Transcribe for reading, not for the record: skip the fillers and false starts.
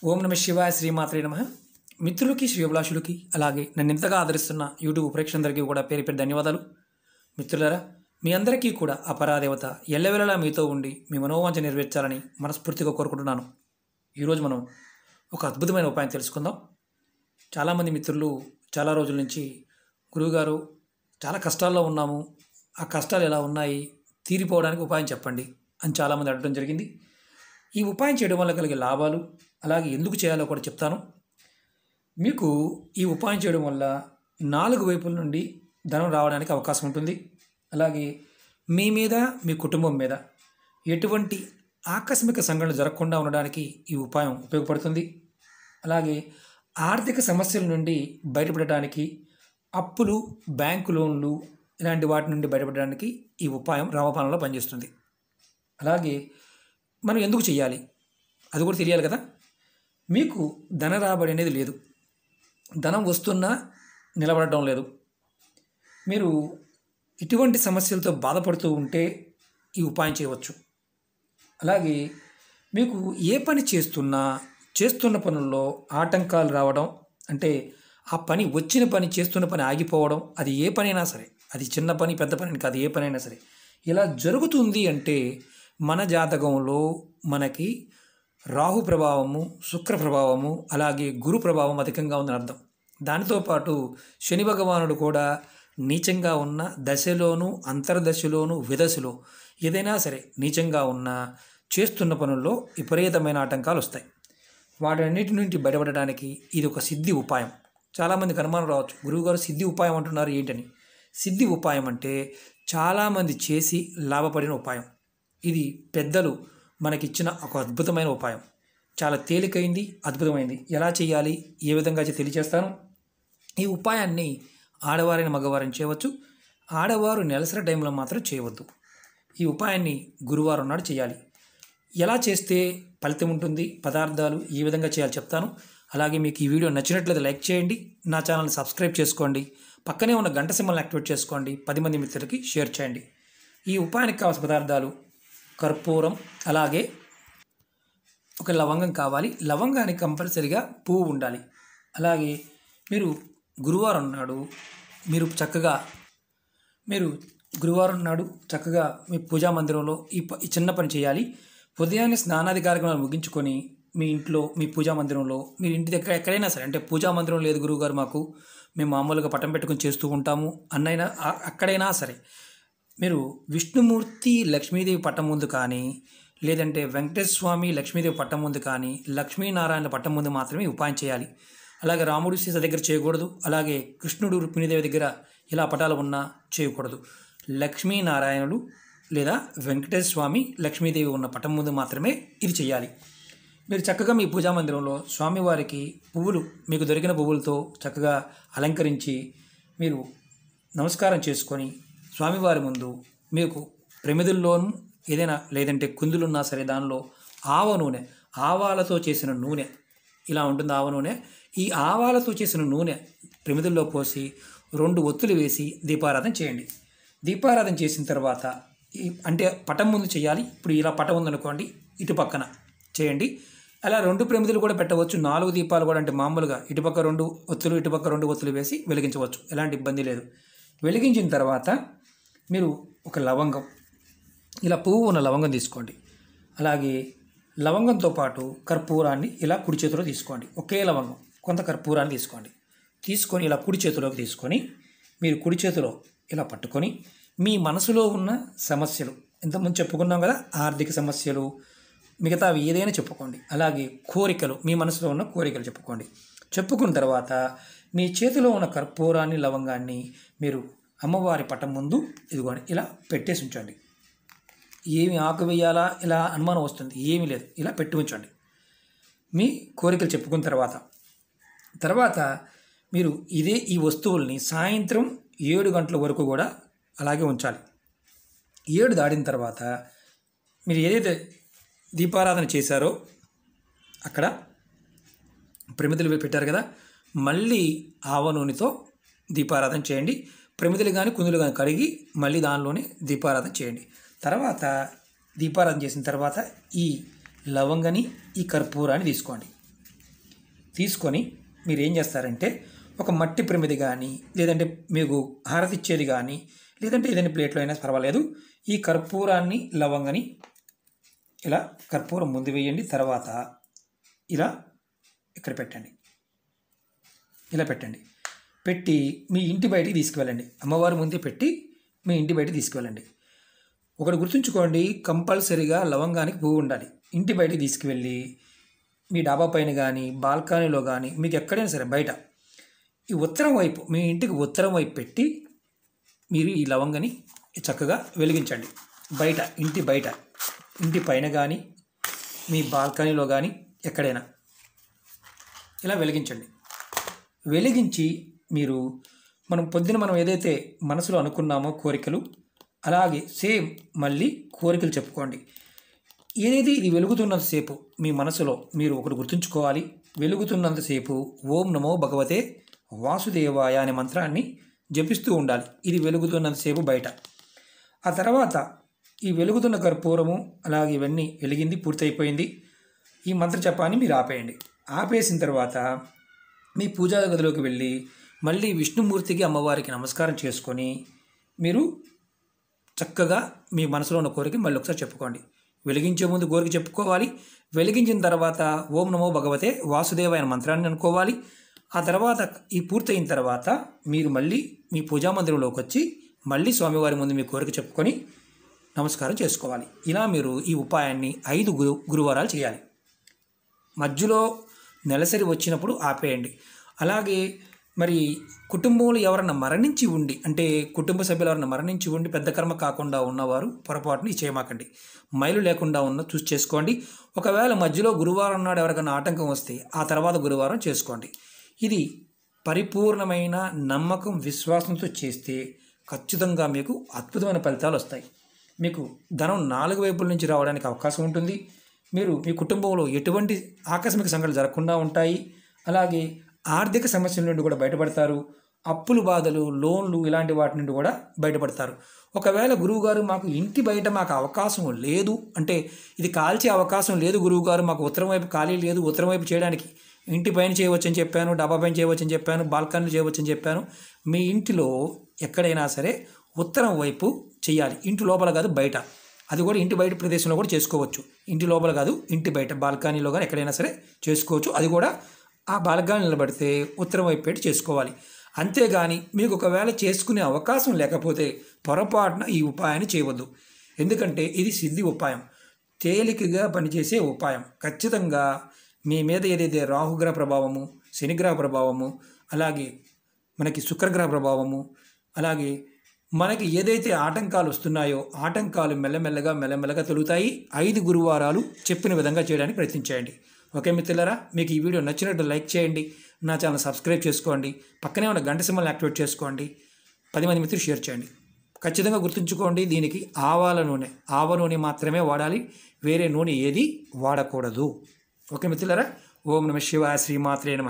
ఓం నమ శివాయ శ్రీమాత్రే నమ. మిత్రులకి శ్రేయోభిలాషులకి అలాగే నన్ను ఇంతగా ఆదరిస్తున్న యూట్యూబ్ ప్రేక్షకులందరికీ కూడా పేరు పేరు ధన్యవాదాలు. మిత్రులారా, మీ అందరికీ కూడా ఆ పరాదేవత ఎల్లవేళలా మీతో ఉండి మీ మనోవాంఛ నెరవేర్చాలని మనస్ఫూర్తిగా కోరుకుంటున్నాను. ఈరోజు మనం ఒక అద్భుతమైన ఉపాయం తెలుసుకుందాం. చాలామంది మిత్రులు చాలా రోజుల నుంచి గురువుగారు చాలా కష్టాల్లో ఉన్నాము, ఆ కష్టాలు ఎలా ఉన్నాయి, తీరిపోవడానికి ఉపాయం చెప్పండి అని చాలామంది అడగడం జరిగింది. ఈ ఉపాయం చేయడం వల్ల కలిగే లాభాలు అలాగే ఎందుకు చేయాలో కూడా చెప్తాను. మీకు ఈ ఉపాయం చేయడం వల్ల 4 వైపుల నుండి ధనం రావడానికి అవకాశం ఉంటుంది. అలాగే మీ మీద మీ కుటుంబం మీద ఎటువంటి ఆకస్మిక సంఘటనలు జరగకుండా ఉండడానికి ఈ ఉపాయం ఉపయోగపడుతుంది. అలాగే ఆర్థిక సమస్యల నుండి బయటపడటానికి, అప్పులు, బ్యాంకు లోన్లు ఇలాంటి వాటి నుండి బయటపడడానికి ఈ ఉపాయం రామపాలనలో పనిచేస్తుంది. అలాగే మనం ఎందుకు చేయాలి అది కూడా తెలియాలి కదా. మీకు ధన రాబడి అనేది లేదు, ధనం వస్తున్నా నిలబడటం లేదు, మీరు ఇటువంటి సమస్యలతో బాధపడుతూ ఉంటే ఈ ఉపాయం చేయవచ్చు. అలాగే మీకు ఏ పని చేస్తున్న పనుల్లో ఆటంకాలు రావడం, అంటే ఆ పని వచ్చిన పని చేస్తున్న పని ఆగిపోవడం, అది ఏ పనైనా సరే, అది చిన్న పని పెద్ద పని కాదు, ఏ పనైనా సరే ఇలా జరుగుతుంది అంటే మన జాతకంలో మనకి రాహు ప్రభావము, శుక్ర ప్రభావము, అలాగే గురు ప్రభావం అధికంగా ఉందని అర్థం. దానితో పాటు శని భగవానుడు కూడా నీచంగా ఉన్న దశలోను, అంతర్దశలోను, విదశలో ఏదైనా సరే నీచంగా ఉన్న చేస్తున్న పనుల్లో విపరీతమైన ఆటంకాలు వస్తాయి. వాటన్నిటి నుండి బయటపడడానికి ఇది ఒక సిద్ధి ఉపాయం. చాలామందికి అనుమానం రావచ్చు, గురువుగారు సిద్ధి ఉపాయం అంటున్నారు ఏంటని. సిద్ధి ఉపాయం అంటే చాలామంది చేసి లాభపడిన ఉపాయం. ఇది పెద్దలు మనకిచ్చిన ఒక అద్భుతమైన ఉపాయం. చాలా తేలికైంది, అద్భుతమైంది. ఎలా చేయాలి, ఏ విధంగా తెలియజేస్తాను. ఈ ఉపాయాన్ని ఆడవారైన మగవారిని చేయవచ్చు. ఆడవారు నెలసరి టైంలో మాత్రం చేయవద్దు. ఈ ఉపాయాన్ని గురువారం నాడు చేయాలి. ఎలా చేస్తే ఫలితం ఉంటుంది, పదార్థాలు ఏ విధంగా చేయాలి చెప్తాను. అలాగే మీకు ఈ వీడియో నచ్చినట్లయితే లైక్ చేయండి, నా ఛానల్ని సబ్స్క్రైబ్ చేసుకోండి, పక్కనే ఉన్న గంట సింబల్ని యాక్టివేట్ చేసుకోండి, 10 మంది మిత్రులకి షేర్ చేయండి. ఈ ఉపాయానికి కావాల్సిన పదార్థాలు కర్పూరం, అలాగే ఒక లవంగం కావాలి. లవంగానికి కంపల్సరిగా పువ్వు ఉండాలి. అలాగే మీరు గురువారం నాడు చక్కగా మీ పూజా మందిరంలో ఈ చిన్న పని చేయాలి. ఉదయాన్నే స్నానాది కార్యక్రమాలు ముగించుకొని మీ ఇంట్లో, మీ పూజా మందిరంలో, మీరు ఇంటి దగ్గర ఎక్కడైనా సరే, అంటే పూజా మందిరం లేదు గురువుగారు మాకు, మేము మామూలుగా పటం పెట్టుకొని చేస్తూ ఉంటాము అన్నైనా అక్కడైనా సరే, మీరు విష్ణుమూర్తి లక్ష్మీదేవి పట్టం ముందు కానీ, లేదంటే వెంకటేశ్వర స్వామి లక్ష్మీదేవి పట్టం ముందు కానీ, లక్ష్మీనారాయణ పట్టం ముందు మాత్రమే ఉపాయం చేయాలి. అలాగే రాముడు సీత దగ్గర చేయకూడదు. అలాగే కృష్ణుడు రుక్మిణీదేవి దగ్గర ఇలా పటాలు ఉన్నా చేయకూడదు. లక్ష్మీనారాయణులు లేదా వెంకటేశ్వర స్వామి లక్ష్మీదేవి ఉన్న పట్టం ముందు మాత్రమే ఇది చేయాలి. మీరు చక్కగా మీ పూజా మందిరంలో స్వామివారికి పువ్వులు, మీకు దొరికిన పువ్వులతో చక్కగా అలంకరించి మీరు నమస్కారం చేసుకొని స్వామివారి ముందు మీకు ప్రమిదుల్లోనూ ఏదైనా, లేదంటే కుందులున్నా సరే దానిలో ఆవ నూనె, ఆవాలతో చేసిన నూనె ఇలా ఉంటుంది, ఆవ నూనె. ఈ ఆవాలతో చేసిన నూనె ప్రమిదుల్లో పోసి 2 ఒత్తులు వేసి దీపారాధన చేయండి. దీపారాధన చేసిన తర్వాత అంటే పటం ముందు చేయాలి. ఇప్పుడు ఇలా పటం ఉందనుకోండి, ఇటు పక్కన చేయండి. అలా 2 ప్రమిదులు కూడా పెట్టవచ్చు. 4 దీపాలు కూడా, అంటే మామూలుగా ఇటుపక్క 2 ఒత్తులు, ఇటుపక్క 2 ఒత్తులు వేసి వెలిగించవచ్చు, ఎలాంటి ఇబ్బంది లేదు. వెలిగించిన తర్వాత మీరు ఒక లవంగం, ఇలా పువ్వు ఉన్న లవంగం తీసుకోండి. అలాగే లవంగంతో పాటు కర్పూరాన్ని ఇలా కుడి చేతిలో తీసుకోండి. ఒకే లవంగం, కొంత కర్పూరాన్ని తీసుకొని ఇలా కుడి చేతిలోకి తీసుకొని మీరు కుడి చేతిలో ఇలా పట్టుకొని మీ మనసులో ఉన్న సమస్యలు, ఇంతకుముందు చెప్పుకున్నాం కదా, ఆర్థిక సమస్యలు, మిగతావి ఏదైనా చెప్పుకోండి. అలాగే కోరికలు, మీ మనసులో ఉన్న కోరికలు చెప్పుకున్న తర్వాత మీ చేతిలో ఉన్న కర్పూరాన్ని, లవంగాన్ని మీరు అమ్మవారి పటం ముందు ఇదిగోండి ఇలా పెట్టేసి ఉంచండి. ఏమి ఆకు వేయాలా ఇలా అనుమానం వస్తుంది, ఏమీ లేదు, ఇలా పెట్టి ఉంచండి. మీ కోరికలు చెప్పుకున్న తర్వాత మీరు ఈ వస్తువుల్ని సాయంత్రం 7 గంటల వరకు కూడా అలాగే ఉంచాలి. 7 దాటిన తర్వాత మీరు ఏదైతే దీపారాధన చేశారో అక్కడ ప్రమిదలు పెట్టారు కదా, మళ్ళీ ఆవ నూనెతో దీపారాధన చేయండి. ప్రమిదలు కానీ కుందులు కానీ కడిగి మళ్ళీ దానిలోనే దీపారాధన చేయండి. తర్వాత దీపారాధన చేసిన తర్వాత ఈ లవంగని, ఈ కర్పూరాన్ని తీసుకోండి. తీసుకొని మీరు ఏం చేస్తారంటే ఒక మట్టి ప్రమిది కానీ, లేదంటే మీకు హారతి ఇచ్చేది కానీ, లేదంటే ఏదైనా ప్లేట్లో అయినా పర్వాలేదు. ఈ కర్పూరాన్ని, లవంగని ఇలా కర్పూరం ముందు వేయండి. తర్వాత ఇలా ఇక్కడ పెట్టండి. ఇలా పెట్టండి. పెట్టి మీ ఇంటి బయటికి తీసుకువెళ్ళండి. అమ్మవారి ముందే పెట్టి మీ ఇంటి బయటికి తీసుకువెళ్ళండి. ఒకటి గుర్తుంచుకోండి, కంపల్సరీగా లవంగానికి పువ్వు ఉండాలి. ఇంటి బయటికి తీసుకువెళ్ళి మీ డాబా పైన కానీ, బాల్కనీలో కానీ, మీకు ఎక్కడైనా సరే బయట ఈ ఉత్తరం వైపు, మీ ఇంటికి ఉత్తరం వైపు పెట్టి మీరు ఈ లవంగని చక్కగా వెలిగించండి. బయట, ఇంటి బయట, ఇంటి పైన కానీ, మీ బాల్కనీలో కానీ ఎక్కడైనా ఇలా వెలిగించండి. వెలిగించి మీరు మనం ఏదైతే మనసులో అనుకున్నామో కోరికలు, అలాగే సేమ్ మళ్ళీ కోరికలు చెప్పుకోండి. ఏదైతే ఇది వెలుగుతున్నంతసేపు మీ మనసులో మీరు ఒకటి గుర్తుంచుకోవాలి. వెలుగుతున్నంతసేపు ఓం నమో భగవతే వాసుదేవాయ అనే మంత్రాన్ని జపిస్తూ ఉండాలి. ఇది వెలుగుతున్నంతసేపు బయట. ఆ తర్వాత ఈ వెలుగుతున్న కర్పూరము అలాగే ఇవన్నీ వెలిగింది, పూర్తయిపోయింది. ఈ మంత్ర జపాన్ని మీరు ఆపేయండి. ఆపేసిన తర్వాత మీ పూజా గదిలోకి వెళ్ళి మళ్ళీ విష్ణుమూర్తికి, అమ్మవారికి నమస్కారం చేసుకొని మీరు చక్కగా మీ మనసులో ఉన్న కోరిక మళ్ళీ ఒకసారి చెప్పుకోండి. వెలిగించే ముందు కోరిక చెప్పుకోవాలి. వెలిగించిన తర్వాత ఓం నమో భగవతే వాసుదేవాయ మంత్రాన్ని అనుకోవాలి. ఆ తర్వాత ఈ పూర్తయిన తర్వాత మీరు మళ్ళీ మీ పూజా మందిరంలోకి వచ్చి మళ్ళీ స్వామివారి ముందు మీ కోరిక చెప్పుకొని నమస్కారం చేసుకోవాలి. ఇలా మీరు ఈ ఉపాయాన్ని 5 గురువారాలు చేయాలి. మధ్యలో నెలసరి వచ్చినప్పుడు ఆపేయండి. అలాగే మరి కుటుంబంలో ఎవరన్నా మరణించి ఉండి, అంటే కుటుంబ సభ్యులు ఎవరన్నా మరణించి ఉండి పెద్ద కర్మ కాకుండా ఉన్నవారు పొరపాటుని చేయమాకండి. మైలు లేకుండా చూసి చేసుకోండి. ఒకవేళ మధ్యలో గురువారం నాడు ఎవరికైనా ఆటంకం వస్తే ఆ తర్వాత గురువారం చేసుకోండి. ఇది పరిపూర్ణమైన నమ్మకం, విశ్వాసంతో చేస్తే ఖచ్చితంగా మీకు అద్భుతమైన ఫలితాలు వస్తాయి. మీకు ధనం 4 వైపుల నుంచి రావడానికి అవకాశం ఉంటుంది. మీరు మీ కుటుంబంలో ఎటువంటి ఆకస్మిక సంఘటనలు జరగకుండా ఉంటాయి. అలాగే ఆర్థిక సమస్యల నుండి కూడా బయటపడతారు. అప్పులు బాధలు, లోన్లు ఇలాంటి వాటి నుండి కూడా బయటపడతారు. ఒకవేళ గురువుగారు మాకు ఇంటి బయట మాకు అవకాశం లేదు అంటే, ఇది కాల్చే అవకాశం లేదు గురువుగారు, మాకు ఉత్తరం వైపు ఖాళీ లేదు, ఉత్తరం వైపు చేయడానికి ఇంటి పైన చేయవచ్చని చెప్పాను, డాబా పైన చేయవచ్చని చెప్పాను, బాల్కనీలు చేయవచ్చని చెప్పాను. మీ ఇంటిలో ఎక్కడైనా సరే ఉత్తరం వైపు చేయాలి. ఇంటి లోపల కాదు, బయట. అది కూడా ఇంటి బయట ప్రదేశంలో కూడా చేసుకోవచ్చు. ఇంటి లోపల కాదు, ఇంటి బయట బాల్కనీలో కానీ ఎక్కడైనా సరే చేసుకోవచ్చు. అది కూడా ఆ బాల్కనీ నిలబడితే ఉత్తరం వైపు పెట్టి చేసుకోవాలి. అంతేగాని మీకు ఒకవేళ చేసుకునే అవకాశం లేకపోతే పొరపాటున ఈ ఉపాయాన్ని చేయవద్దు. ఎందుకంటే ఇది సిద్ధి ఉపాయం, తేలికగా పనిచేసే ఉపాయం. ఖచ్చితంగా మీ మీద ఏదైతే రాహుగ్రహ ప్రభావము, శనిగ్రహ ప్రభావము, అలాగే మనకి శుక్రగ్రహ ప్రభావము, అలాగే మనకి ఏదైతే ఆటంకాలు వస్తున్నాయో ఆటంకాలు మెల్లమెల్లగా తొలుగుతాయి. 5 గురువారాలు చెప్పిన విధంగా చేయడానికి ప్రయత్నించండి. ఓకే మిత్రులారా, మీకు ఈ వీడియో నచ్చినట్టు లైక్ చేయండి, నా ఛానల్ సబ్స్క్రైబ్ చేసుకోండి, పక్కనే ఉన్న గంట సింబల్ని యాక్టివేట్ చేసుకోండి, 10 మంది మిత్రులు షేర్ చేయండి. ఖచ్చితంగా గుర్తుంచుకోండి, దీనికి ఆవ నూనె మాత్రమే వాడాలి, వేరే నూనె ఏది వాడకూడదు. ఓకే మిత్రులారా, ఓం నమః శివాయ, శ్రీమాత్రే నమః.